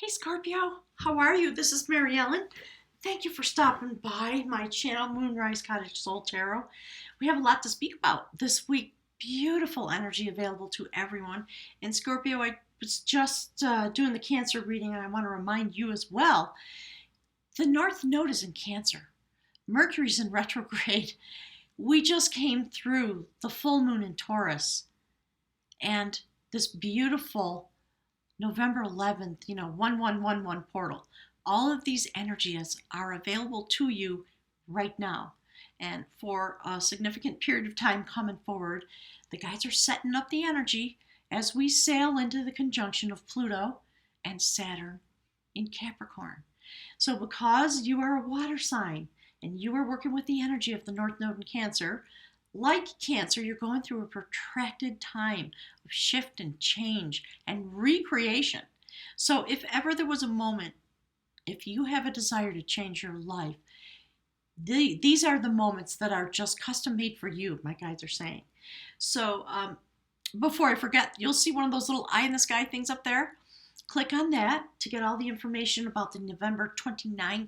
Hey Scorpio, how are you? This is Mary Ellen. Thank you for stopping by my channel, Moonrise Cottage Soul Tarot. We have a lot to speak about this week. Beautiful energy available to everyone. And Scorpio, I was just doing the Cancer reading, and I want to remind you as well. The North Node is in Cancer. Mercury's in retrograde. We just came through the full moon in Taurus, and this beautiful November 11th, 1111 portal. All of these energies are available to you right now. And for a significant period of time coming forward, the guides are setting up the energy as we sail into the conjunction of Pluto and Saturn in Capricorn. So, because you are a water sign and you are working with the energy of the North Node in Cancer, like Cancer, you're going through a protracted time of shift and change and recreation. So, if ever there was a moment, if you have a desire to change your life, these are the moments that are just custom made for you, my guides are saying. So, before I forget, you'll see one of those little eye in the sky things up there. Click on that to get all the information about the November 29th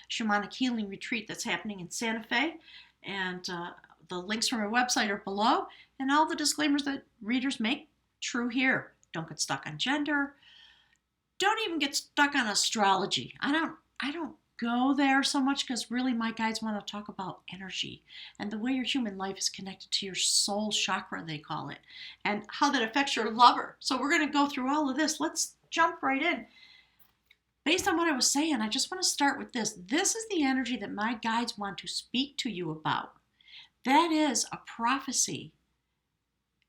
Shamanic Healing Retreat that's happening in Santa Fe. And the links from our website are below, and all the disclaimers that readers make true here. Don't get stuck on gender. Don't even get stuck on astrology. I don't go there so much, because really my guides want to talk about energy and the way your human life is connected to your soul chakra, they call it, and how that affects your lover. So we're going to go through all of this. Let's jump right in. Based on what I was saying, I just want to start with this. This is the energy that my guides want to speak to you about. That is a prophecy.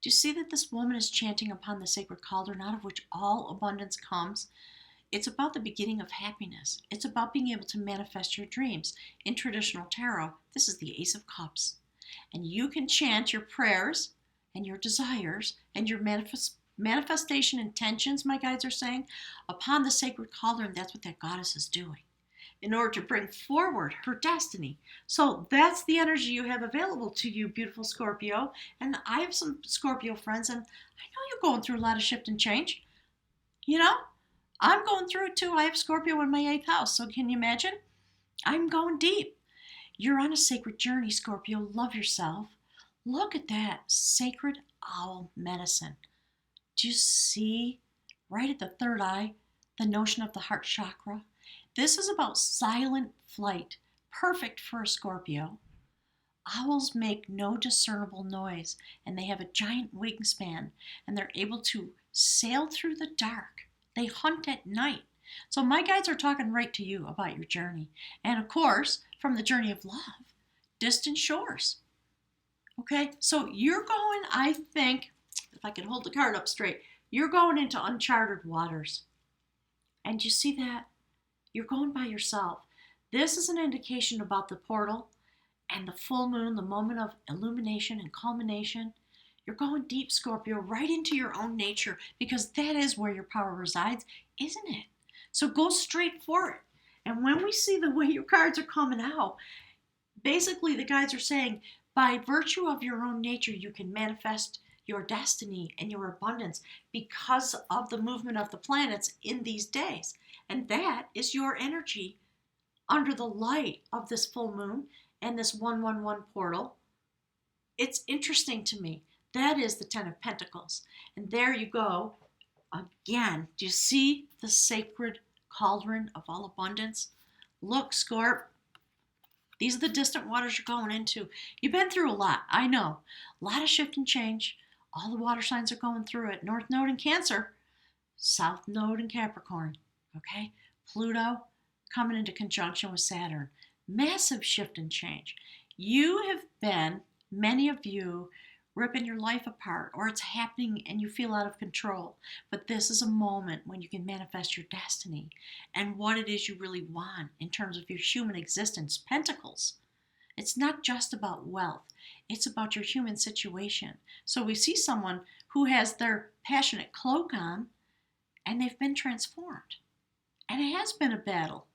Do you see that this woman is chanting upon the sacred cauldron, out of which all abundance comes? It's about the beginning of happiness. It's about being able to manifest your dreams. In traditional tarot, this is the Ace of Cups. And you can chant your prayers and your desires and your manifestation intentions, my guides are saying, upon the sacred cauldron. That's what that goddess is doing in order to bring forward her destiny. So that's the energy you have available to you, beautiful Scorpio. And I have some Scorpio friends, and I know you're going through a lot of shift and change. I'm going through it too. I have Scorpio in my 8th house, so can you imagine? I'm going deep. You're on a sacred journey, Scorpio. Love yourself. Look at that sacred owl medicine. Do you see right at the third eye the notion of the heart chakra? This is about silent flight, perfect for a Scorpio. Owls make no discernible noise, and they have a giant wingspan, and they're able to sail through the dark. They hunt at night. So my guides are talking right to you about your journey. And of course, from the journey of love, distant shores. Okay, so you're going, I think, if I can hold the card up straight, you're going into uncharted waters. And you see that? You're going by yourself. This is an indication about the portal and the full moon, the moment of illumination and culmination. You're going deep, Scorpio, right into your own nature, because that is where your power resides, isn't it? So go straight for it. And when we see the way your cards are coming out, basically the guides are saying, by virtue of your own nature, you can manifest your destiny and your abundance because of the movement of the planets in these days. And that is your energy under the light of this full moon and this 111 portal. It's interesting to me. That is the Ten of Pentacles. And there you go. Again, do you see the sacred cauldron of all abundance? Look, Scorp. These are the distant waters you're going into. You've been through a lot, I know. A lot of shift and change. All the water signs are going through it. North Node in Cancer, South Node in Capricorn. Okay? Pluto coming into conjunction with Saturn. Massive shift and change. You have been, many of you, ripping your life apart, or it's happening and you feel out of control. But this is a moment when you can manifest your destiny and what it is you really want in terms of your human existence. Pentacles. It's not just about wealth. It's about your human situation. So we see someone who has their passionate cloak on and they've been transformed. And it has been a battle.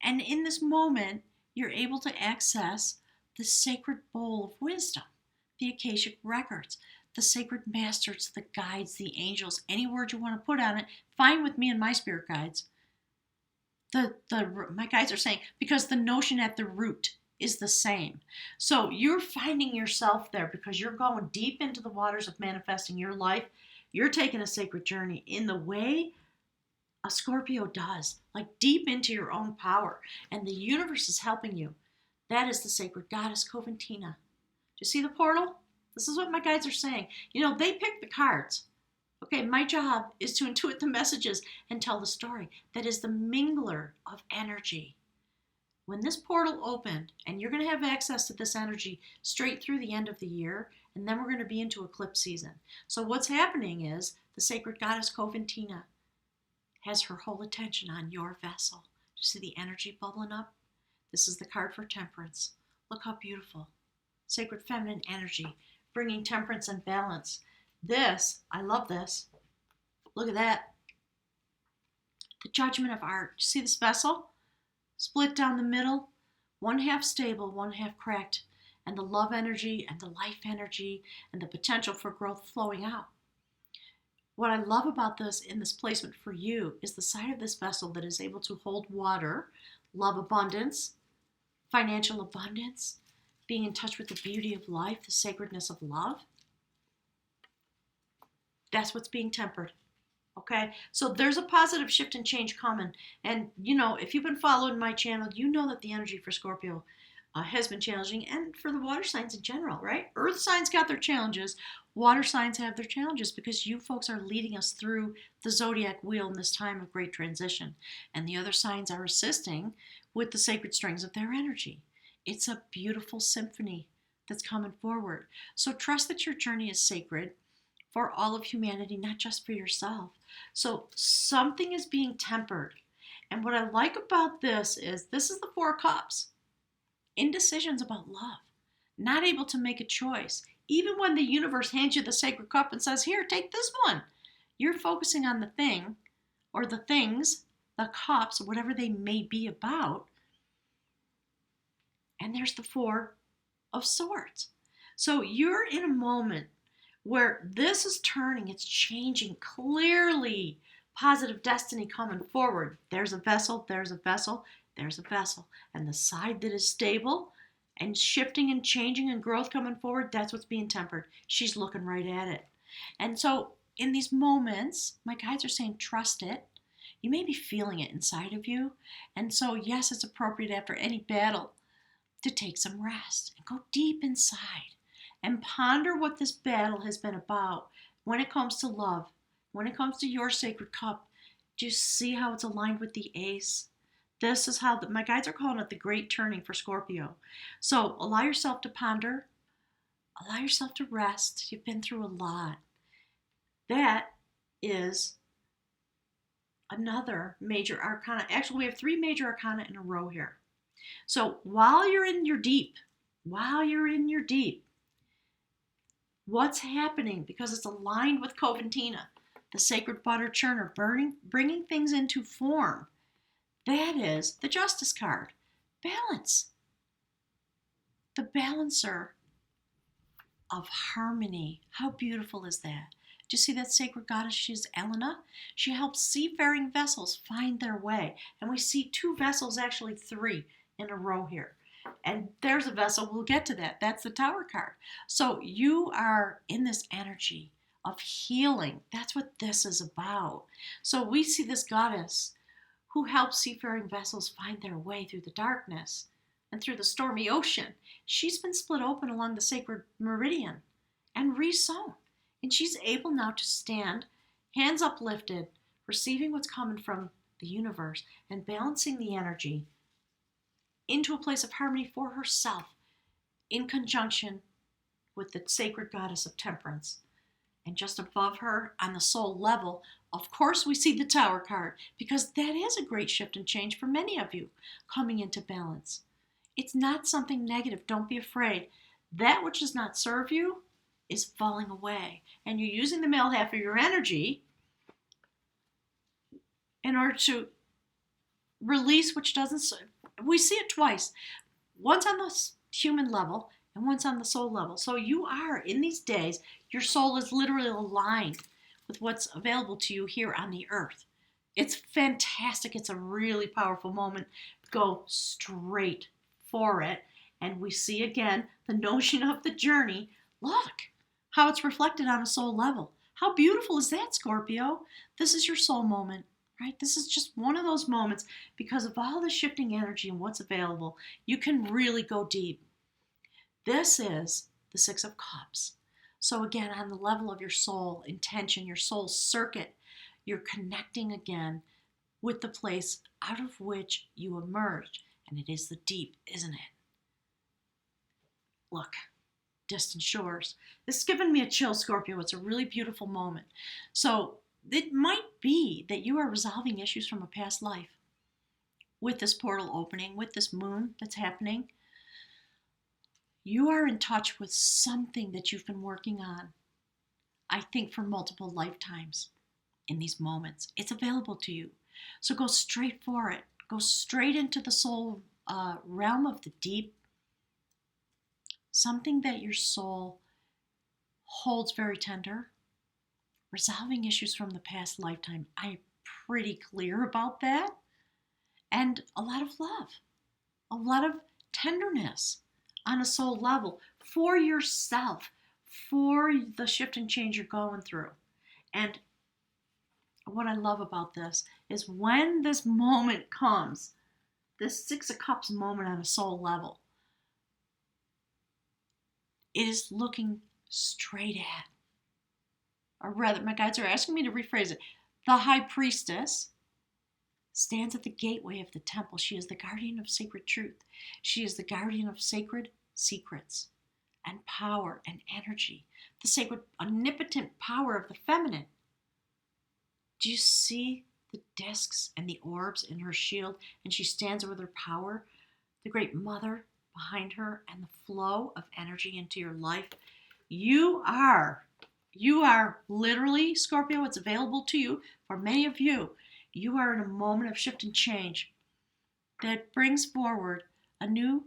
And in this moment, you're able to access the sacred bowl of wisdom, the Akashic records, the sacred masters, the guides, the angels, any word you want to put on it, fine with me and my spirit guides. My guides are saying, because the notion at the root is the same. So you're finding yourself there because you're going deep into the waters of manifesting your life. You're taking a sacred journey in the way a Scorpio does, like deep into your own power. And the universe is helping you. That is the sacred goddess Coventina. Do you see the portal? This is what my guides are saying. They pick the cards. Okay, my job is to intuit the messages and tell the story. That is the mingler of energy. When this portal opened, and you're going to have access to this energy straight through the end of the year, and then we're going to be into eclipse season. So what's happening is the sacred goddess Coventina has her whole attention on your vessel. You see the energy bubbling up? This is the card for temperance. Look how beautiful. Sacred feminine energy, bringing temperance and balance. This, I love this. Look at that. The judgment of art. You see this vessel? Split down the middle, one half stable, one half cracked, and the love energy and the life energy and the potential for growth flowing out. What I love about this in this placement for you is the side of this vessel that is able to hold water, love abundance, financial abundance, being in touch with the beauty of life, the sacredness of love. That's what's being tempered. Okay, so there's a positive shift and change coming. And, if you've been following my channel, you know that the energy for Scorpio has been challenging, and for the water signs in general, right? Earth signs got their challenges. Water signs have their challenges because you folks are leading us through the zodiac wheel in this time of great transition. And the other signs are assisting with the sacred strings of their energy. It's a beautiful symphony that's coming forward. So trust that your journey is sacred for all of humanity, not just for yourself. So something is being tempered. And what I like about this is the Four of Cups. Indecisions about love. Not able to make a choice. Even when the universe hands you the sacred cup and says, here, take this one. You're focusing on the thing or the things, the cups, whatever they may be about. And there's the Four of Swords. So you're in a moment where this is turning, it's changing clearly. Positive destiny coming forward. There's a vessel, there's a vessel, there's a vessel. And the side that is stable and shifting and changing and growth coming forward, that's what's being tempered. She's looking right at it. And so in these moments, my guides are saying, trust it. You may be feeling it inside of you. And so, yes, it's appropriate after any battle to take some rest and go deep inside and ponder what this battle has been about when it comes to love, when it comes to your sacred cup. Do you see how it's aligned with the ace? This is how my guides are calling it the great turning for Scorpio. So allow yourself to ponder, allow yourself to rest. You've been through a lot. That is another major arcana. Actually, we have three major arcana in a row here. So while you're in your deep, what's happening, because it's aligned with Coventina, the sacred butter churner, bringing things into form. That is the Justice card. Balance. The balancer of harmony. How beautiful is that? Do you see that sacred goddess? She's Elena. She helps seafaring vessels find their way. And we see two vessels, actually three in a row here. And there's a vessel, we'll get to that. That's the Tower card. So you are in this energy of healing. That's what this is about. So we see this goddess who helps seafaring vessels find their way through the darkness and through the stormy ocean. She's been split open along the sacred meridian and resewn. And she's able now to stand, hands uplifted, receiving what's coming from the universe and balancing the energy into a place of harmony for herself in conjunction with the sacred goddess of temperance. And just above her on the soul level, of course, we see the Tower card, because that is a great shift and change for many of you coming into balance. It's not something negative. Don't be afraid. That which does not serve you is falling away. And you're using the male half of your energy in order to release which doesn't serve. We see it twice. Once on the human level and one's on the soul level. So you are, in these days, your soul is literally aligned with what's available to you here on the earth. It's fantastic. It's a really powerful moment. Go straight for it. And we see again the notion of the journey. Look how it's reflected on a soul level. How beautiful is that, Scorpio? This is your soul moment, right? This is just one of those moments because of all the shifting energy and what's available. You can really go deep. This is the Six of Cups. So again, on the level of your soul intention, your soul circuit, you're connecting again with the place out of which you emerged. And it is the deep, isn't it? Look, distant shores. This is giving me a chill, Scorpio. It's a really beautiful moment. So it might be that you are resolving issues from a past life with this portal opening, with this moon that's happening. You are in touch with something that you've been working on, I think, for multiple lifetimes in these moments. It's available to you. So go straight for it. Go straight into the soul realm of the deep. Something that your soul holds very tender. Resolving issues from the past lifetime. I'm pretty clear about that. And a lot of love. A lot of tenderness on a soul level for yourself, for the shift and change you're going through. And what I love about this is when this moment comes, this Six of Cups moment on a soul level, it is looking straight at, or rather, my guides are asking me to rephrase it. The High Priestess stands at the gateway of the temple. She is the guardian of sacred truth. She is the guardian of sacred secrets and power and energy, the sacred omnipotent power of the feminine. Do you see the discs and the orbs in her shield? And she stands with her power, the great mother behind her, and the flow of energy into your life. You are literally, Scorpio, it's available to you. For many of you, you are in a moment of shift and change that brings forward a new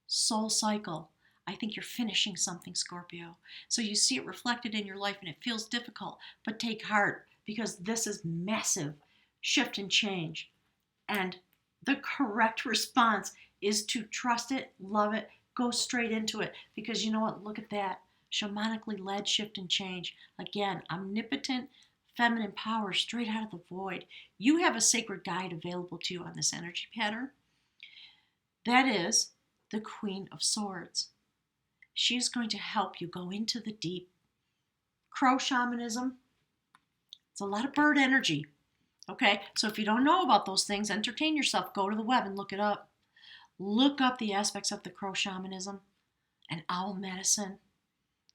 soul cycle. I think you're finishing something, Scorpio. So you see it reflected in your life and it feels difficult, but take heart because this is massive shift and change. And the correct response is to trust it, love it, go straight into it. Because you know what? Look at that. Shamanically led shift and change. Again, omnipotent feminine power straight out of the void. You have a sacred guide available to you on this energy pattern. That is the Queen of Swords. She is going to help you go into the deep. Crow shamanism. It's a lot of bird energy. Okay, so if you don't know about those things, entertain yourself. Go to the web and look it up. Look up the aspects of the crow shamanism and owl medicine.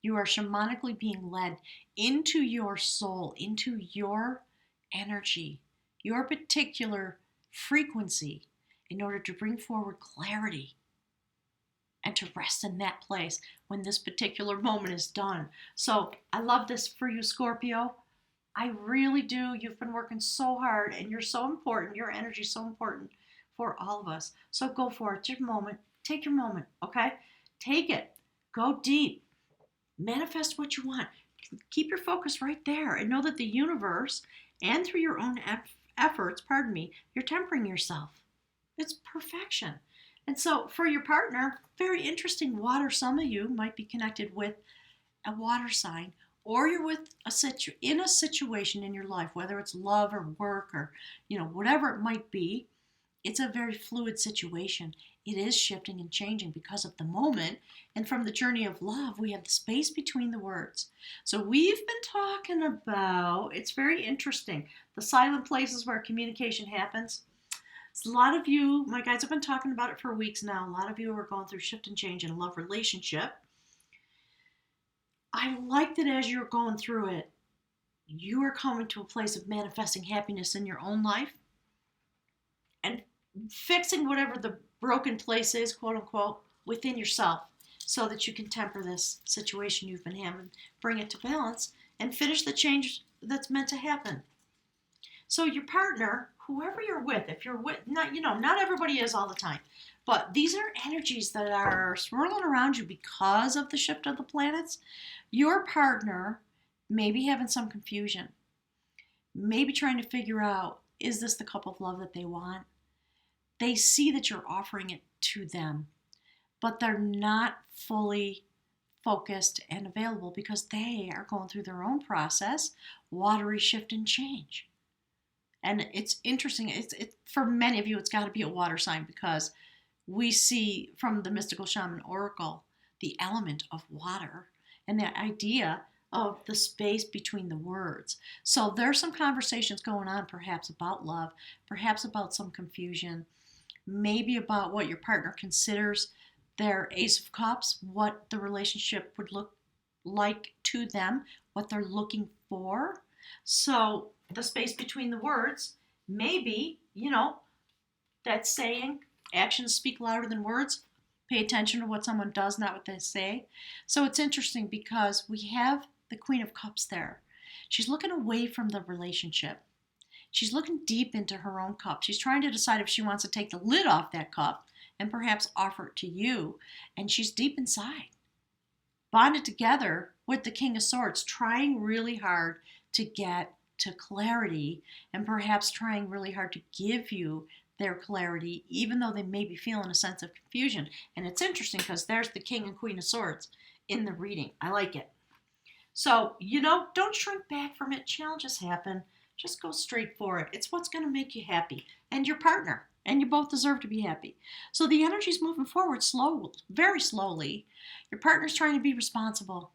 You are shamanically being led into your soul, into your energy, your particular frequency in order to bring forward clarity and to rest in that place when this particular moment is done. So I love this for you, Scorpio. I really do. You've been working so hard and you're so important. Your energy is so important for all of us. So go for it. Your moment. Take your moment, okay? Take it. Go deep. Manifest what you want. Keep your focus right there and know that the universe and through your own efforts, you're tempering yourself. It's perfection. And so for your partner, very interesting water. Some of you might be connected with a water sign, or you're with in a situation in your life, whether it's love or work or whatever it might be. It's a very fluid situation. It is shifting and changing because of the moment. And from the journey of love, we have the space between the words. So we've been talking about, it's very interesting, the silent places where communication happens. So a lot of you, my guys have been talking about it for weeks now. A lot of you are going through shift and change in a love relationship. I like that as you're going through it, you are coming to a place of manifesting happiness in your own life and fixing whatever the broken place is, quote unquote, within yourself so that you can temper this situation you've been having, bring it to balance, and finish the change that's meant to happen. So your partner, whoever you're with, if you're with, not everybody is all the time, But these are energies that are swirling around you because of the shift of the planets. Your partner may be having some confusion, maybe trying to figure out, is this the cup of love that they want? They see that you're offering it to them, but they're not fully focused and available because they are going through their own process, watery shift and change. And it's interesting. It's for many of you, it's got to be a water sign because we see from the mystical shaman oracle the element of water and the idea of the space between the words. So there's some conversations going on, perhaps about love, perhaps about some confusion, maybe about what your partner considers their Ace of Cups, what the relationship would look like to them, what they're looking for. So the space between the words, maybe, that saying, actions speak louder than words. Pay attention to what someone does, not what they say. So it's interesting because we have the Queen of Cups there. She's looking away from the relationship. She's looking deep into her own cup. She's trying to decide if she wants to take the lid off that cup and perhaps offer it to you. And she's deep inside, bonded together with the King of Swords, trying really hard to get to clarity and perhaps trying really hard to give you their clarity, even though they may be feeling a sense of confusion. And it's interesting because there's the King and Queen of Swords in the reading. I like it. So, don't shrink back from it. Challenges happen. Just go straight for it. It's what's going to make you happy and your partner. And you both deserve to be happy. So the energy's moving forward slowly, very slowly. Your partner's trying to be responsible.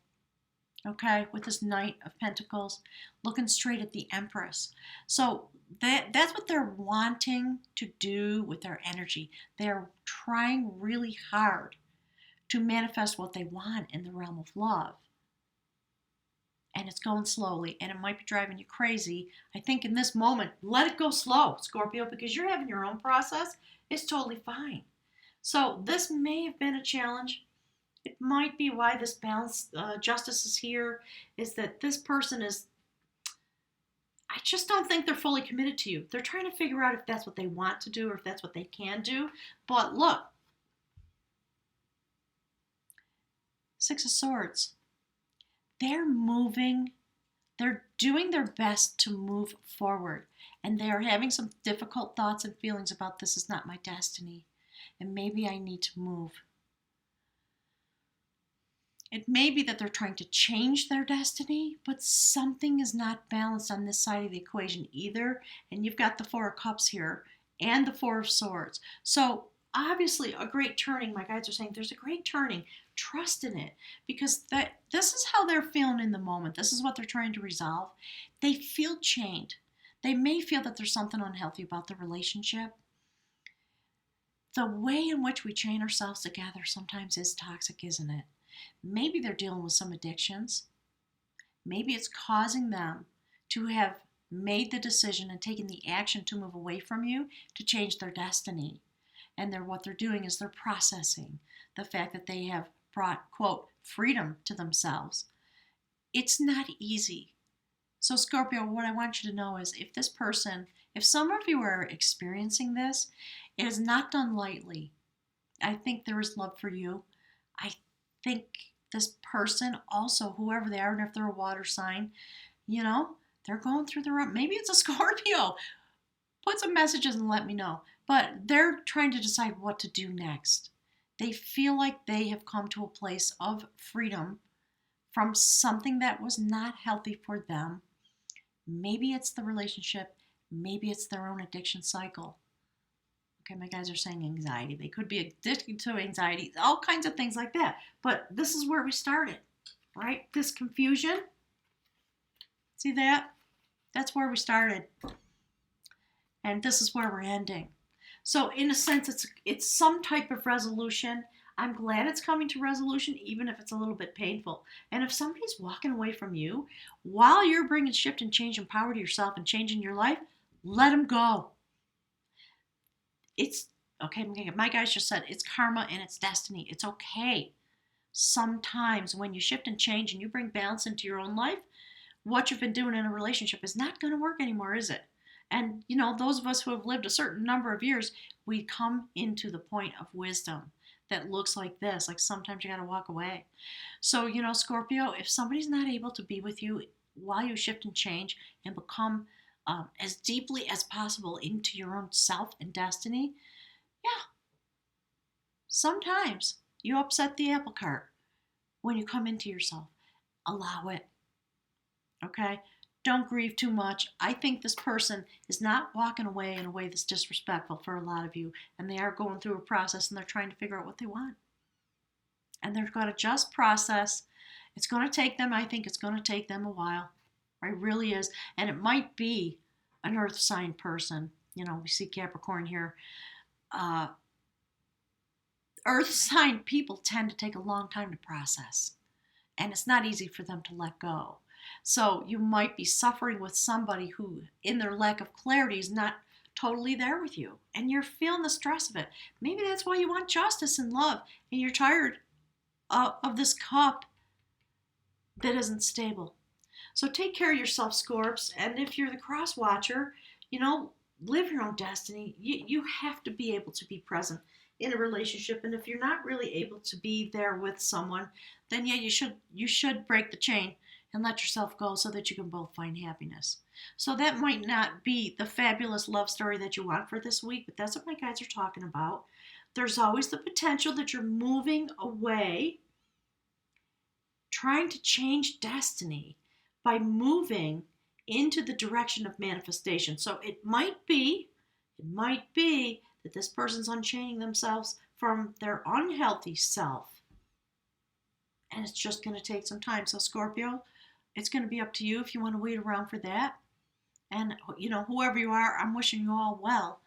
Okay, with this Knight of Pentacles, looking straight at the Empress. So that's what they're wanting to do with their energy. They're trying really hard to manifest what they want in the realm of love. And it's going slowly, and it might be driving you crazy. I think in this moment, let it go slow, Scorpio, because you're having your own process. It's totally fine. So this may have been a challenge. It might be why this balance justice is here, is that this person is, I just don't think they're fully committed to you. They're trying to figure out if that's what they want to do or if that's what they can do. But look, Six of Swords. They're moving, they're doing their best to move forward. And they're having some difficult thoughts and feelings about this is not my destiny. And maybe I need to move. It may be that they're trying to change their destiny, but something is not balanced on this side of the equation either. And you've got the Four of Cups here and the Four of Swords. So obviously a great turning. My guides are saying there's a great turning. Trust in it, because this is how they're feeling in the moment. This is what they're trying to resolve. They feel chained. They may feel that there's something unhealthy about the relationship. The way in which we chain ourselves together sometimes is toxic, isn't it? Maybe they're dealing with some addictions. Maybe it's causing them to have made the decision and taken the action to move away from you to change their destiny. And what they're doing is they're processing the fact that they have brought, quote, freedom to themselves. It's not easy. So Scorpio, what I want you to know is if some of you are experiencing this, it is not done lightly. I think there is love for you. I think this person also, whoever they are, and if they're a water sign, they're going through maybe it's a Scorpio. Put some messages and let me know. But they're trying to decide what to do next. They feel like they have come to a place of freedom from something that was not healthy for them. Maybe it's the relationship. Maybe it's their own addiction cycle. Okay, my guys are saying anxiety. They could be addicted to anxiety, all kinds of things like that. But this is where we started, right? This confusion. See that? That's where we started. And this is where we're ending. So in a sense, it's some type of resolution. I'm glad it's coming to resolution, even if it's a little bit painful. And if somebody's walking away from you while you're bringing shift and change and power to yourself and changing your life, let them go. It's okay. My guys just said it's karma and it's destiny. It's okay. Sometimes when you shift and change and you bring balance into your own life, what you've been doing in a relationship is not going to work anymore, is it? And, those of us who have lived a certain number of years, we come into the point of wisdom that looks like this. Like sometimes you got to walk away. So, Scorpio, if somebody's not able to be with you while you shift and change and become as deeply as possible into your own self and destiny, yeah, sometimes you upset the apple cart when you come into yourself. Allow it. Okay? Don't grieve too much. I think this person is not walking away in a way that's disrespectful for a lot of you, and they are going through a process and they're trying to figure out what they want. And they're going to just process. It's going to take them, I think it's going to take them a while. It really is. And it might be an earth sign person. We see Capricorn here. Earth sign people tend to take a long time to process, and it's not easy for them to let go. So you might be suffering with somebody who, in their lack of clarity, is not totally there with you, and you're feeling the stress of it. Maybe that's why you want justice and love, and you're tired of this cup that isn't stable. So take care of yourself, Scorps, and if you're the cross watcher, live your own destiny. You have to be able to be present in a relationship, and if you're not really able to be there with someone, then yeah, you should break the chain and let yourself go so that you can both find happiness. So that might not be the fabulous love story that you want for this week, but that's what my guides are talking about. There's always the potential that you're moving away, trying to change destiny by moving into the direction of manifestation. So it might be that this person's unchaining themselves from their unhealthy self. And it's just going to take some time. So Scorpio, it's going to be up to you if you want to wait around for that. And, whoever you are, I'm wishing you all well.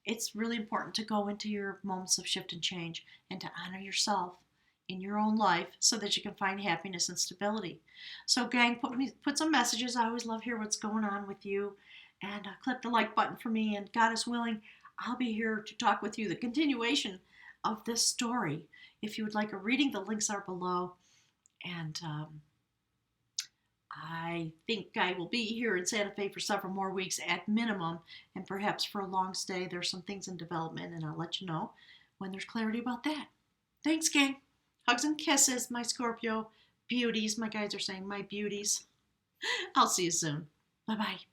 It's really important to go into your moments of shift and change and to honor yourself in your own life so that you can find happiness and stability. So gang, put some messages. I always love to hear what's going on with you. And click the like button for me. And God is willing, I'll be here to talk with you the continuation of this story. If you would like a reading, the links are below. And I think I will be here in Santa Fe for several more weeks at minimum, and perhaps for a long stay. There's some things in development, and I'll let you know when there's clarity about that. Thanks, gang. Hugs and kisses, my Scorpio beauties. My guys are saying my beauties. I'll see you soon. Bye-bye.